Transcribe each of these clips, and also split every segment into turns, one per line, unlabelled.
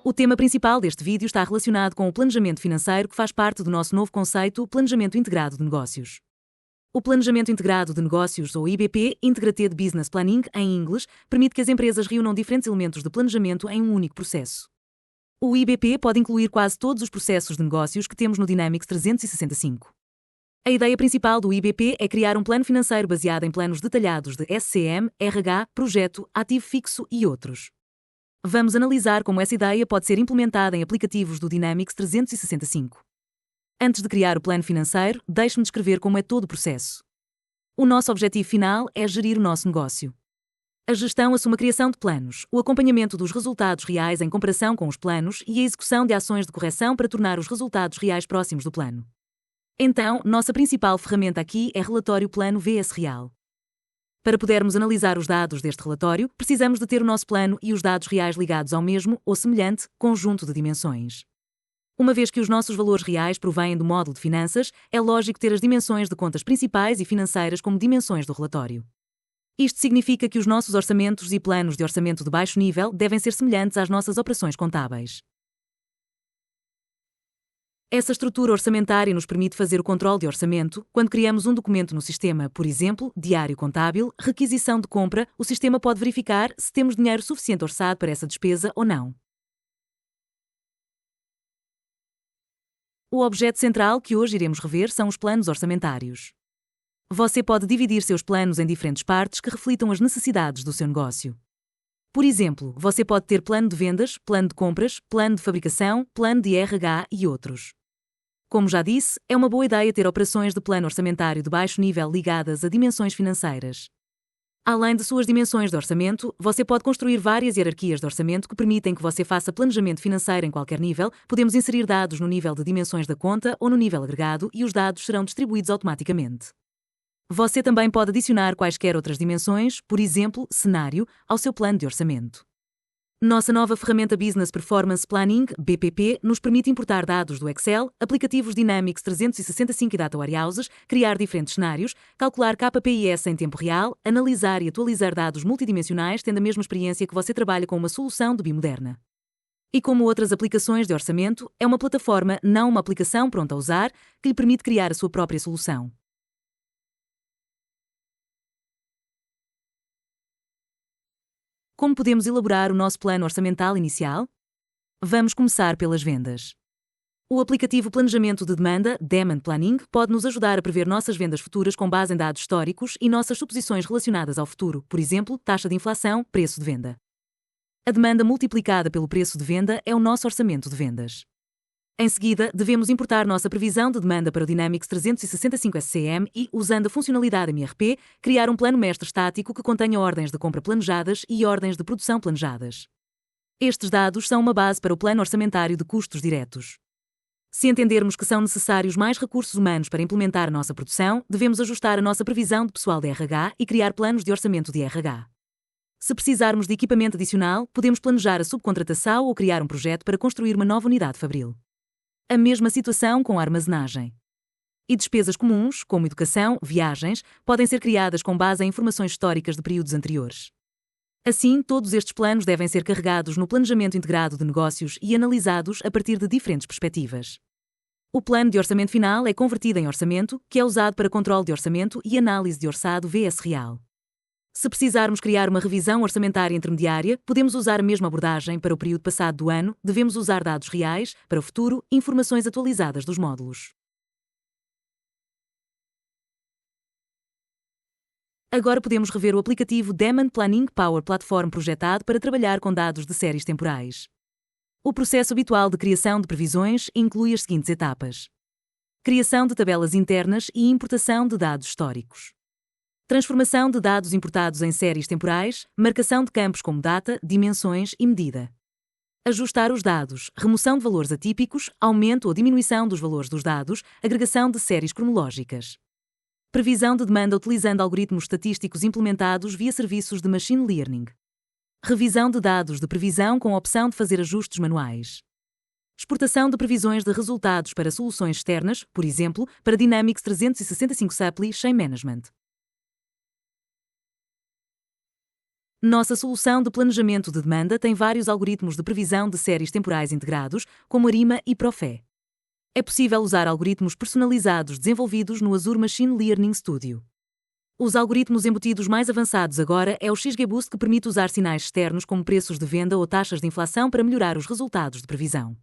O tema principal deste vídeo está relacionado com o planejamento financeiro, que faz parte do nosso novo conceito, Planejamento Integrado de Negócios. O Planejamento Integrado de Negócios, ou IBP, Integrated Business Planning, em inglês, permite que as empresas reúnam diferentes elementos de planejamento em um único processo. O IBP pode incluir quase todos os processos de negócios que temos no Dynamics 365. A ideia principal do IBP é criar um plano financeiro baseado em planos detalhados de SCM, RH, projeto, ativo fixo e outros. Vamos analisar como essa ideia pode ser implementada em aplicativos do Dynamics 365. Antes de criar o plano financeiro, deixe-me descrever como é todo o processo. O nosso objetivo final é gerir o nosso negócio. A gestão assume a criação de planos, o acompanhamento dos resultados reais em comparação com os planos e a execução de ações de correção para tornar os resultados reais próximos do plano. Então, nossa principal ferramenta aqui é relatório plano vs real. Para podermos analisar os dados deste relatório, precisamos de ter o nosso plano e os dados reais ligados ao mesmo ou semelhante conjunto de dimensões. Uma vez que os nossos valores reais provêm do módulo de finanças, é lógico ter as dimensões de contas principais e financeiras como dimensões do relatório. Isto significa que os nossos orçamentos e planos de orçamento de baixo nível devem ser semelhantes às nossas operações contábeis. Essa estrutura orçamentária nos permite fazer o controle de orçamento. Quando criamos um documento no sistema, por exemplo, diário contábil, requisição de compra, o sistema pode verificar se temos dinheiro suficiente orçado para essa despesa ou não. O objeto central que hoje iremos rever são os planos orçamentários. Você pode dividir seus planos em diferentes partes que reflitam as necessidades do seu negócio. Por exemplo, você pode ter plano de vendas, plano de compras, plano de fabricação, plano de RH e outros. Como já disse, é uma boa ideia ter operações de plano orçamentário de baixo nível ligadas a dimensões financeiras. Além de suas dimensões de orçamento, você pode construir várias hierarquias de orçamento que permitem que você faça planejamento financeiro em qualquer nível. Podemos inserir dados no nível de dimensões da conta ou no nível agregado e os dados serão distribuídos automaticamente. Você também pode adicionar quaisquer outras dimensões, por exemplo, cenário, ao seu plano de orçamento. Nossa nova ferramenta Business Performance Planning, BPP, nos permite importar dados do Excel, aplicativos Dynamics 365 e Data Warehouses, criar diferentes cenários, calcular KPIs em tempo real, analisar e atualizar dados multidimensionais, tendo a mesma experiência que você trabalha com uma solução de BI moderna. E como outras aplicações de orçamento, é uma plataforma, não uma aplicação pronta a usar, que lhe permite criar a sua própria solução. Como podemos elaborar o nosso plano orçamental inicial? Vamos começar pelas vendas. O aplicativo Planejamento de Demanda, Demand Planning, pode nos ajudar a prever nossas vendas futuras com base em dados históricos e nossas suposições relacionadas ao futuro, por exemplo, taxa de inflação, preço de venda. A demanda multiplicada pelo preço de venda é o nosso orçamento de vendas. Em seguida, devemos importar nossa previsão de demanda para o Dynamics 365 SCM e, usando a funcionalidade MRP, criar um plano mestre estático que contenha ordens de compra planejadas e ordens de produção planejadas. Estes dados são uma base para o plano orçamentário de custos diretos. Se entendermos que são necessários mais recursos humanos para implementar a nossa produção, devemos ajustar a nossa previsão de pessoal de RH e criar planos de orçamento de RH. Se precisarmos de equipamento adicional, podemos planejar a subcontratação ou criar um projeto para construir uma nova unidade fabril. A mesma situação com a armazenagem. E despesas comuns, como educação, viagens, podem ser criadas com base em informações históricas de períodos anteriores. Assim, todos estes planos devem ser carregados no planejamento integrado de negócios e analisados a partir de diferentes perspectivas. O plano de orçamento final é convertido em orçamento, que é usado para controle de orçamento e análise de orçado vs real. Se precisarmos criar uma revisão orçamentária intermediária, podemos usar a mesma abordagem para o período passado do ano, devemos usar dados reais, para o futuro, informações atualizadas dos módulos. Agora podemos rever o aplicativo Demand Planning Power Platform projetado para trabalhar com dados de séries temporais. O processo habitual de criação de previsões inclui as seguintes etapas: criação de tabelas internas e importação de dados históricos. Transformação de dados importados em séries temporais, marcação de campos como data, dimensões e medida. Ajustar os dados, remoção de valores atípicos, aumento ou diminuição dos valores dos dados, agregação de séries cronológicas. Previsão de demanda utilizando algoritmos estatísticos implementados via serviços de machine learning. Revisão de dados de previsão com a opção de fazer ajustes manuais. Exportação de previsões de resultados para soluções externas, por exemplo, para Dynamics 365 Supply Chain Management. Nossa solução de planejamento de demanda tem vários algoritmos de previsão de séries temporais integrados, como Arima e Profé. É possível usar algoritmos personalizados desenvolvidos no Azure Machine Learning Studio. Os algoritmos embutidos mais avançados agora é o XGBoost, que permite usar sinais externos como preços de venda ou taxas de inflação para melhorar os resultados de previsão.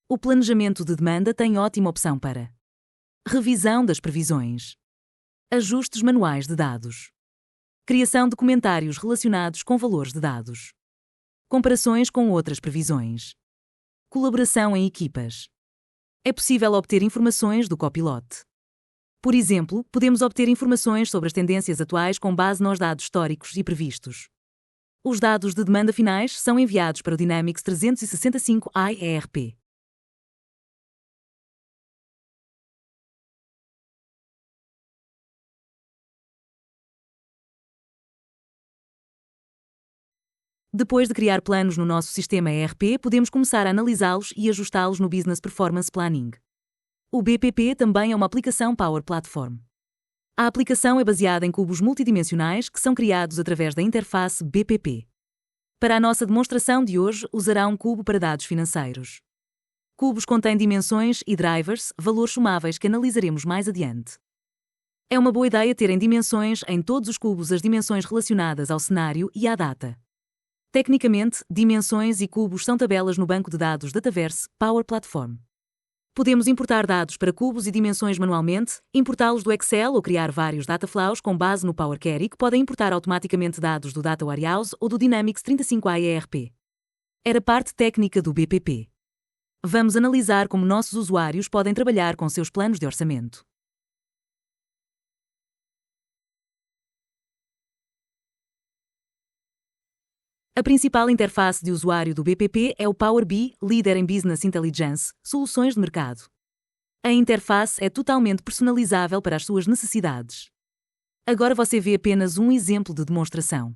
O planejamento de demanda tem ótima opção para revisão das previsões, ajustes manuais de dados, criação de comentários relacionados com valores de dados, comparações com outras previsões, colaboração em equipas. É possível obter informações do Copilot. Por exemplo, podemos obter informações sobre as tendências atuais com base nos dados históricos e previstos. Os dados de demanda finais são enviados para o Dynamics 365 ERP. Depois de criar planos no nosso sistema ERP, podemos começar a analisá-los e ajustá-los no Business Performance Planning. O BPP também é uma aplicação Power Platform. A aplicação é baseada em cubos multidimensionais que são criados através da interface BPP. Para a nossa demonstração de hoje, usará um cubo para dados financeiros. Cubos contêm dimensões e drivers, valores somáveis que analisaremos mais adiante. É uma boa ideia terem dimensões em todos os cubos, as dimensões relacionadas ao cenário e à data. Tecnicamente, dimensões e cubos são tabelas no banco de dados Dataverse Power Platform. Podemos importar dados para cubos e dimensões manualmente, importá-los do Excel ou criar vários dataflows com base no Power Query que podem importar automaticamente dados do Data Warehouse ou do Dynamics 365 ERP. Era parte técnica do BPP. Vamos analisar como nossos usuários podem trabalhar com seus planos de orçamento. A principal interface de usuário do BPP é o Power BI, líder em Business Intelligence, soluções de mercado. A interface é totalmente personalizável para as suas necessidades. Agora você vê apenas um exemplo de demonstração.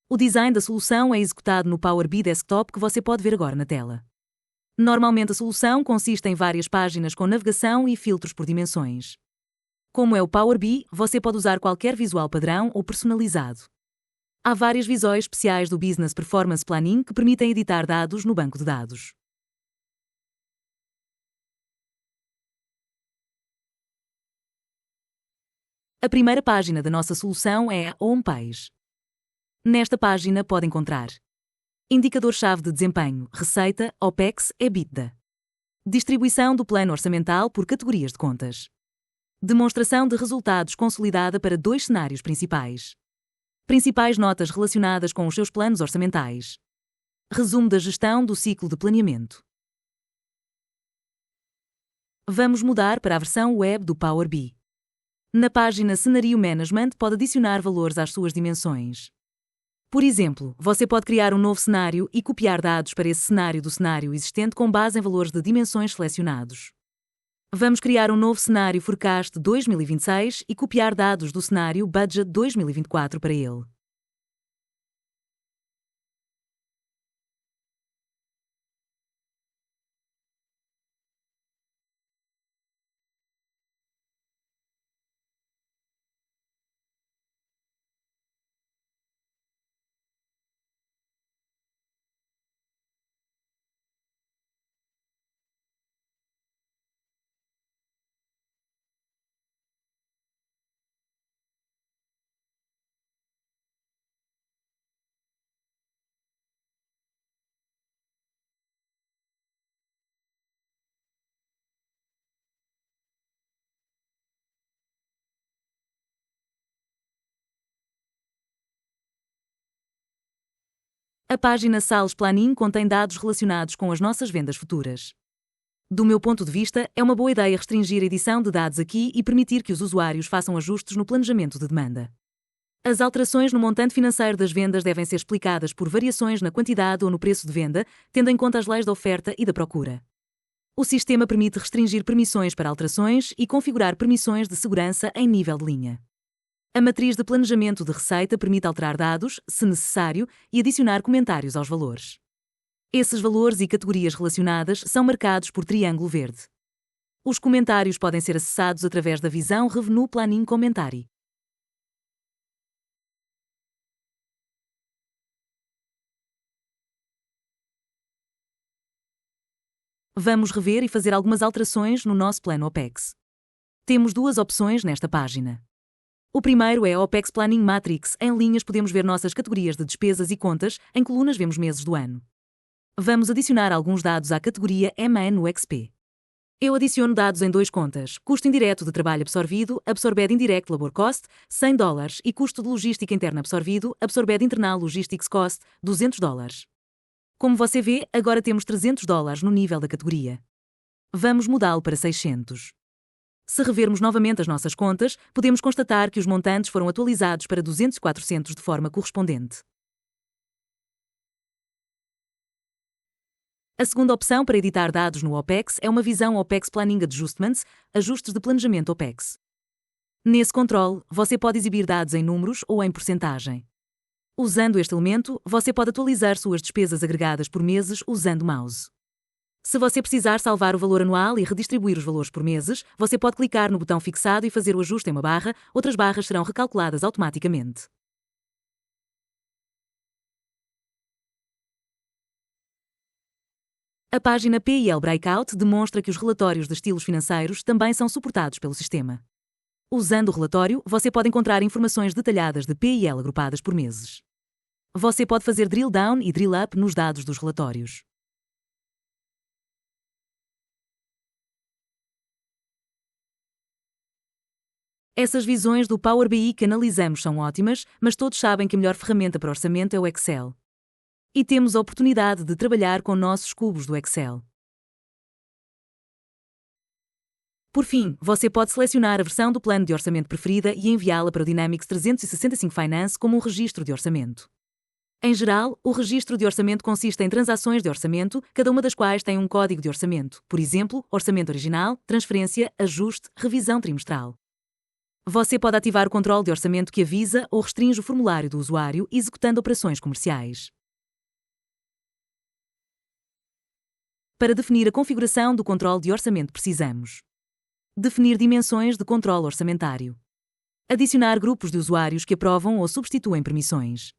O design da solução é executado no Power BI Desktop, que você pode ver agora na tela. Normalmente a solução consiste em várias páginas com navegação e filtros por dimensões. Como é o Power BI, você pode usar qualquer visual padrão ou personalizado. Há várias visões especiais do Business Performance Planning que permitem editar dados no banco de dados. A primeira página da nossa solução é a Homepage. Nesta página pode encontrar indicador-chave de desempenho, receita, OPEX, EBITDA. Distribuição do plano orçamental por categorias de contas. Demonstração de resultados consolidada para 2 cenários principais. Principais notas relacionadas com os seus planos orçamentais. Resumo da gestão do ciclo de planeamento. Vamos mudar para a versão web do Power BI. Na página Cenário Management pode adicionar valores às suas dimensões. Por exemplo, você pode criar um novo cenário e copiar dados para esse cenário do cenário existente com base em valores de dimensões selecionados. Vamos criar um novo cenário Forecast 2026 e copiar dados do cenário Budget 2024 para ele. A página Sales Planning contém dados relacionados com as nossas vendas futuras. Do meu ponto de vista, é uma boa ideia restringir a edição de dados aqui e permitir que os usuários façam ajustes no planejamento de demanda. As alterações no montante financeiro das vendas devem ser explicadas por variações na quantidade ou no preço de venda, tendo em conta as leis da oferta e da procura. O sistema permite restringir permissões para alterações e configurar permissões de segurança em nível de linha. A matriz de planejamento de receita permite alterar dados, se necessário, e adicionar comentários aos valores. Esses valores e categorias relacionadas são marcados por triângulo verde. Os comentários podem ser acessados através da visão Revenue Planning Commentary. Vamos rever e fazer algumas alterações no nosso plano OPEX. Temos duas opções nesta página. O primeiro é a OPEX Planning Matrix. Em linhas podemos ver nossas categorias de despesas e contas, em colunas vemos meses do ano. Vamos adicionar alguns dados à categoria MN no XP. Eu adiciono dados em duas contas: custo indireto de trabalho absorvido, Absorbed Indirect Labor Cost, $100, e custo de logística interna absorvido, Absorbed Internal Logistics Cost, $200. Como você vê, agora temos $300 no nível da categoria. Vamos mudá-lo para 600. Se revermos novamente as nossas contas, podemos constatar que os montantes foram atualizados para 200 e 400 de forma correspondente. A segunda opção para editar dados no OPEX é uma visão OPEX Planning Adjustments, ajustes de planejamento OPEX. Nesse controle, você pode exibir dados em números ou em porcentagem. Usando este elemento, você pode atualizar suas despesas agregadas por meses usando o mouse. Se você precisar salvar o valor anual e redistribuir os valores por meses, você pode clicar no botão fixado e fazer o ajuste em uma barra, outras barras serão recalculadas automaticamente. A página PIL Breakout demonstra que os relatórios de estilos financeiros também são suportados pelo sistema. Usando o relatório, você pode encontrar informações detalhadas de PIL agrupadas por meses. Você pode fazer drill down e drill up nos dados dos relatórios. Essas visões do Power BI que analisamos são ótimas, mas todos sabem que a melhor ferramenta para orçamento é o Excel. E temos a oportunidade de trabalhar com nossos cubos do Excel. Por fim, você pode selecionar a versão do plano de orçamento preferida e enviá-la para o Dynamics 365 Finance como um registro de orçamento. Em geral, o registro de orçamento consiste em transações de orçamento, cada uma das quais tem um código de orçamento, por exemplo, orçamento original, transferência, ajuste, revisão trimestral. Você pode ativar o controle de orçamento que avisa ou restringe o formulário do usuário executando operações comerciais. Para definir a configuração do controle de orçamento precisamos definir dimensões de controle orçamentário, adicionar grupos de usuários que aprovam ou substituem permissões,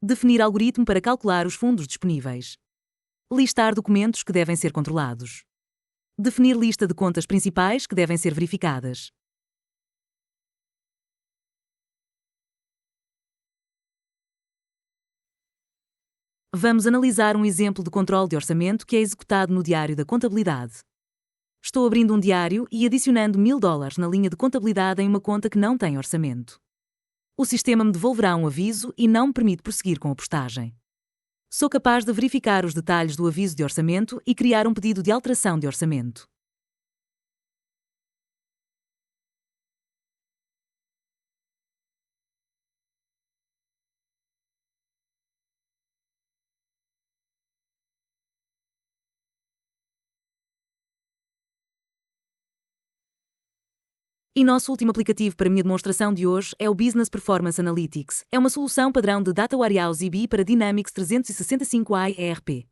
definir algoritmo para calcular os fundos disponíveis, listar documentos que devem ser controlados, definir lista de contas principais que devem ser verificadas. Vamos analisar um exemplo de controle de orçamento que é executado no diário da contabilidade. Estou abrindo um diário e adicionando $1000 na linha de contabilidade em uma conta que não tem orçamento. O sistema me devolverá um aviso e não me permite prosseguir com a postagem. Sou capaz de verificar os detalhes do aviso de orçamento e criar um pedido de alteração de orçamento. E nosso último aplicativo para a minha demonstração de hoje é o Business Performance Analytics. É uma solução padrão de Data Warehouse EB para Dynamics 365 ERP.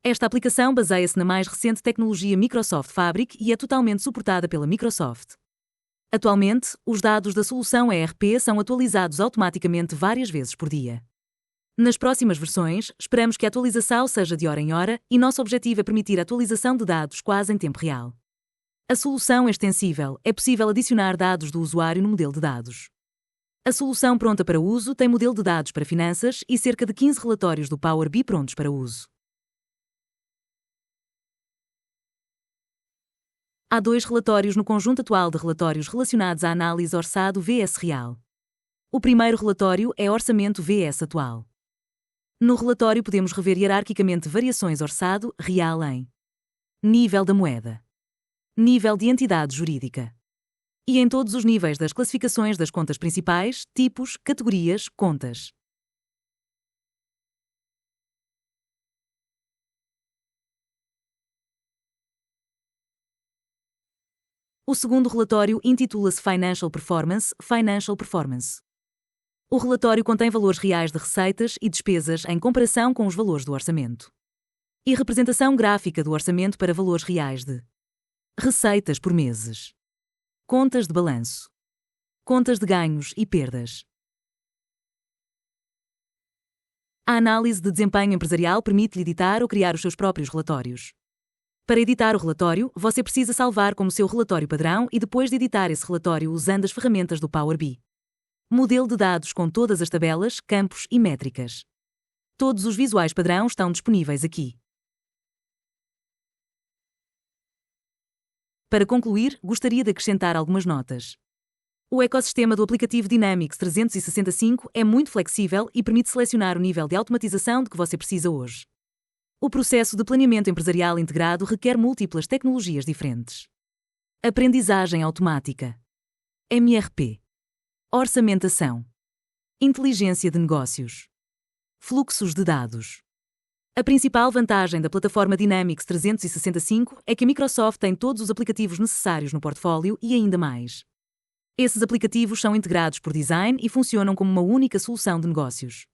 Esta aplicação baseia-se na mais recente tecnologia Microsoft Fabric e é totalmente suportada pela Microsoft. Atualmente, os dados da solução ERP são atualizados automaticamente várias vezes por dia. Nas próximas versões, esperamos que a atualização seja de hora em hora e nosso objetivo é permitir a atualização de dados quase em tempo real. A solução é extensível, é possível adicionar dados do usuário no modelo de dados. A solução pronta para uso tem modelo de dados para finanças e cerca de 15 relatórios do Power BI prontos para uso. Há 2 relatórios no conjunto atual de relatórios relacionados à análise orçado vs real. O primeiro relatório é Orçamento vs Atual. No relatório podemos rever hierarquicamente variações orçado real em nível da moeda, nível de entidade jurídica e em todos os níveis das classificações das contas principais, tipos, categorias, contas. O segundo relatório intitula-se Financial Performance, Financial Performance. O relatório contém valores reais de receitas e despesas em comparação com os valores do orçamento. E representação gráfica do orçamento para valores reais de receitas por meses, contas de balanço, contas de ganhos e perdas. A análise de desempenho empresarial permite-lhe editar ou criar os seus próprios relatórios. Para editar o relatório, você precisa salvar como seu relatório padrão e depois de editar esse relatório usando as ferramentas do Power BI. Modelo de dados com todas as tabelas, campos e métricas. Todos os visuais padrão estão disponíveis aqui. Para concluir, gostaria de acrescentar algumas notas. O ecossistema do aplicativo Dynamics 365 é muito flexível e permite selecionar o nível de automatização de que você precisa hoje. O processo de planeamento empresarial integrado requer múltiplas tecnologias diferentes. Aprendizagem automática. MRP. Orçamentação. Inteligência de negócios. Fluxos de dados. A principal vantagem da plataforma Dynamics 365 é que a Microsoft tem todos os aplicativos necessários no portfólio e ainda mais. Esses aplicativos são integrados por design e funcionam como uma única solução de negócios.